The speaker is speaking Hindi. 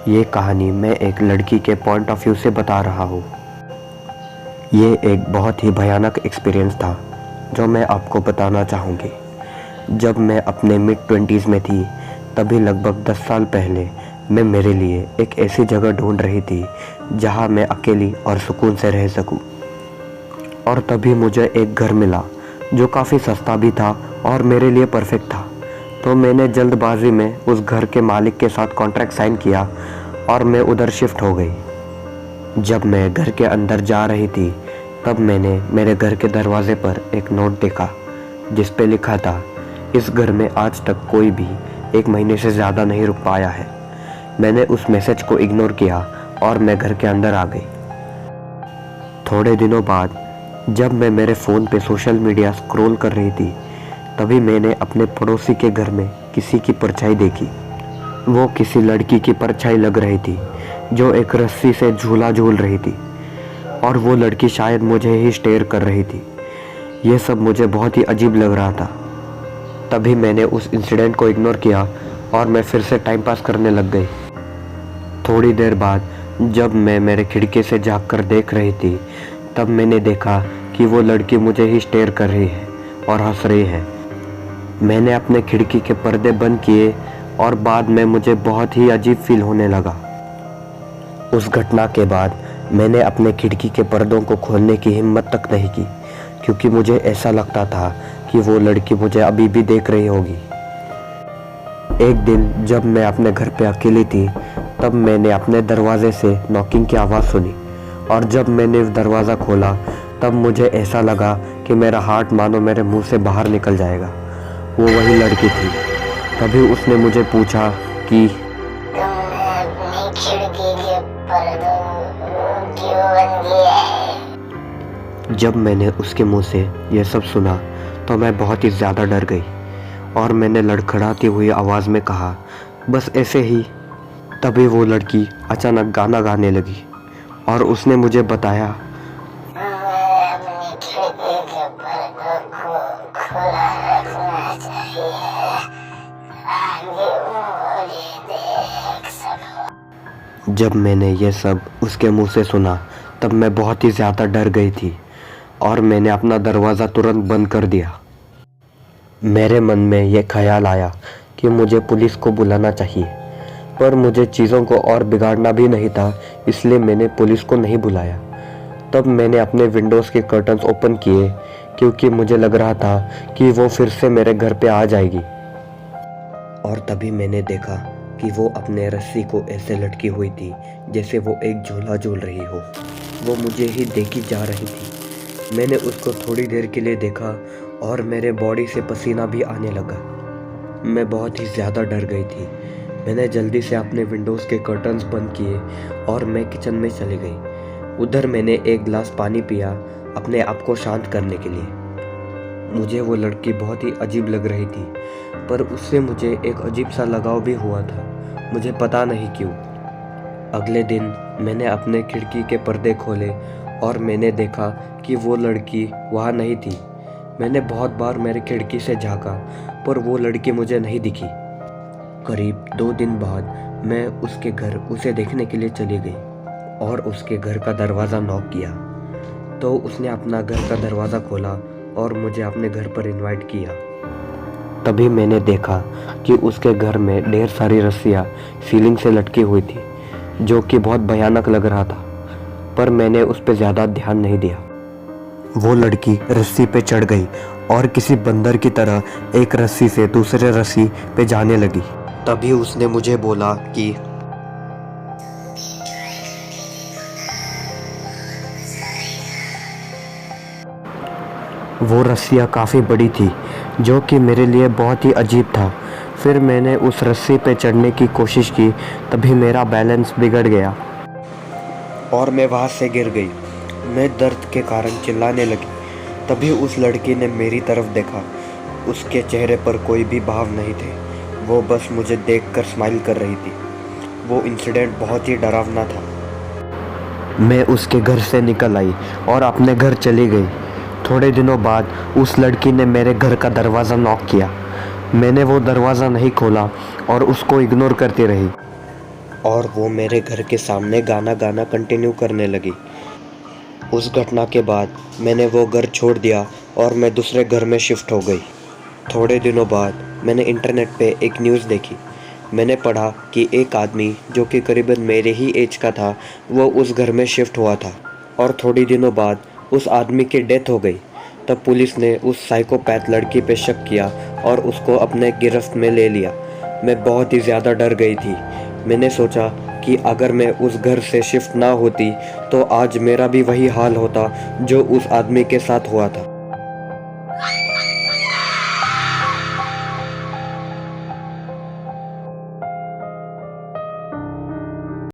ये कहानी मैं एक लड़की के पॉइंट ऑफ व्यू से बता रहा हूँ। ये एक बहुत ही भयानक एक्सपीरियंस था जो मैं आपको बताना चाहूँगी। जब मैं अपने मिड-20s में थी, तभी लगभग 10 साल पहले मैं मेरे लिए एक ऐसी जगह ढूंढ रही थी जहाँ मैं अकेली और सुकून से रह सकूँ। और तभी मुझे एक घर मिला जो काफ़ी सस्ता भी था और मेरे लिए परफेक्ट था। तो मैंने जल्दबाजी में उस घर के मालिक के साथ कॉन्ट्रैक्ट साइन किया और मैं उधर शिफ्ट हो गई। जब मैं घर के अंदर जा रही थी, तब मैंने मेरे घर के दरवाजे पर एक नोट देखा जिस पे लिखा था, इस घर में आज तक कोई भी 1 महीने से ज़्यादा नहीं रुक पाया है। मैंने उस मैसेज को इग्नोर किया और मैं घर के अंदर आ गई। थोड़े दिनों बाद जब मैं मेरे फ़ोन पे सोशल मीडिया स्क्रॉल कर रही थी, तभी मैंने अपने पड़ोसी के घर में किसी की परछाई देखी। वो किसी लड़की की परछाई लग रही थी जो एक रस्सी से झूला झूल रही थी, और वो लड़की शायद मुझे ही स्टेयर कर रही थी। ये सब मुझे बहुत ही अजीब लग रहा था। तभी मैंने उस इंसिडेंट को इग्नोर किया और मैं फिर से टाइम पास करने लग गई। थोड़ी देर बाद जब मैं मेरे खिड़की से झाँक कर देख रही थी, तब मैंने देखा कि वो लड़की मुझे ही स्टेयर कर रही है और हंस रही है। मैंने अपने खिड़की के पर्दे बंद किए और बाद में मुझे बहुत ही अजीब फील होने लगा। उस घटना के बाद मैंने अपने खिड़की के पर्दों को खोलने की हिम्मत तक नहीं की, क्योंकि मुझे ऐसा लगता था कि वो लड़की मुझे अभी भी देख रही होगी। एक दिन जब मैं अपने घर पे अकेली थी, तब मैंने अपने दरवाजे से नॉकिंग की आवाज़ सुनी, और जब मैंने दरवाज़ा खोला तब मुझे ऐसा लगा कि मेरा हार्ट मानो मेरे मुंह से बाहर निकल जाएगा। वो वही लड़की थी। तभी उसने मुझे पूछा कि तुमने अपनी खिड़की के पर्दों क्यों बंद किए हैं? जब मैंने उसके मुंह से यह सब सुना तो मैं बहुत ही ज़्यादा डर गई और मैंने लड़खड़ाती हुई आवाज़ में कहा, बस ऐसे ही। तभी वो लड़की अचानक गाना गाने लगी और उसने मुझे बताया, तुम्हें अपनी खिड़की के पर्दों को खुला रखना चाहिए ताकि वो मुझे देख सको। जब मैंने ये सब उसके मुंह से सुना तब मैं बहुत ही ज़्यादा डर गई थी और मैंने अपना दरवाज़ा तुरंत बंद कर दिया। मेरे मन में यह ख्याल आया कि मुझे पुलिस को बुलाना चाहिए, पर मुझे चीज़ों को और बिगाड़ना भी नहीं था, इसलिए मैंने पुलिस को नहीं बुलाया। तब मैंने अपने विंडोज़ के कर्टन्स ओपन किए क्योंकि मुझे लग रहा था कि वो फिर से मेरे घर पे आ जाएगी। और तभी मैंने देखा कि वो अपने रस्सी को ऐसे लटकी हुई थी जैसे वो एक झूला झूल रही हो। वो मुझे ही देखी जा रही थी। मैंने उसको थोड़ी देर के लिए देखा और मेरे बॉडी से पसीना भी आने लगा। मैं बहुत ही ज़्यादा डर गई थी। मैंने जल्दी से अपने विंडोज़ के कर्टन्स बंद किए और मैं किचन में चली गई। उधर मैंने एक गिलास पानी पिया अपने आप को शांत करने के लिए। मुझे वो लड़की बहुत ही अजीब लग रही थी, पर उससे मुझे एक अजीब सा लगाव भी हुआ था, मुझे पता नहीं क्यों। अगले दिन मैंने अपने खिड़की के पर्दे खोले और मैंने देखा कि वो लड़की वहाँ नहीं थी। मैंने बहुत बार मेरी खिड़की से झाँका, पर वो लड़की मुझे नहीं दिखी। करीब 2 दिन बाद मैं उसके घर उसे देखने के लिए चली गई और उसके घर का दरवाज़ा नॉक किया। तो उसने अपना घर का दरवाज़ा खोला और मुझे अपने घर पर इनवाइट किया। तभी मैंने देखा कि उसके घर में ढेर सारी रस्सियाँ सीलिंग से लटकी हुई थी, जो कि बहुत भयानक लग रहा था, पर मैंने उस पर ज़्यादा ध्यान नहीं दिया। वो लड़की रस्सी पे चढ़ गई और किसी बंदर की तरह एक रस्सी से दूसरे रस्सी पे जाने लगी। तभी उसने मुझे बोला कि वो रस्सियाँ काफ़ी बड़ी थी, जो कि मेरे लिए बहुत ही अजीब था। फिर मैंने उस रस्सी पे चढ़ने की कोशिश की, तभी मेरा बैलेंस बिगड़ गया और मैं वहाँ से गिर गई। मैं दर्द के कारण चिल्लाने लगी। तभी उस लड़की ने मेरी तरफ देखा। उसके चेहरे पर कोई भी भाव नहीं थे, वो बस मुझे देखकर स्माइल कर रही थी। वो इंसिडेंट बहुत ही डरावना था। मैं उसके घर से निकल आई और अपने घर चली गई। थोड़े दिनों बाद उस लड़की ने मेरे घर का दरवाज़ा नॉक किया। मैंने वो दरवाज़ा नहीं खोला और उसको इग्नोर करती रही। और वो मेरे घर के सामने गाना गाना कंटिन्यू करने लगी। उस घटना के बाद मैंने वो घर छोड़ दिया और मैं दूसरे घर में शिफ्ट हो गई। थोड़े दिनों बाद मैंने इंटरनेट पे एक न्यूज़ देखी। मैंने पढ़ा कि एक आदमी जो कि करीबन मेरे ही एज का था, वो उस घर में शिफ्ट हुआ था और थोड़ी दिनों बाद उस आदमी की डेथ हो गई। तब पुलिस ने उस साइकोपैथ लड़की पे शक किया और उसको अपने गिरफ्त में ले लिया। मैं बहुत ही ज़्यादा डर गई थी। मैंने सोचा कि अगर मैं उस घर से शिफ्ट ना होती तो आज मेरा भी वही हाल होता जो उस आदमी के साथ हुआ था।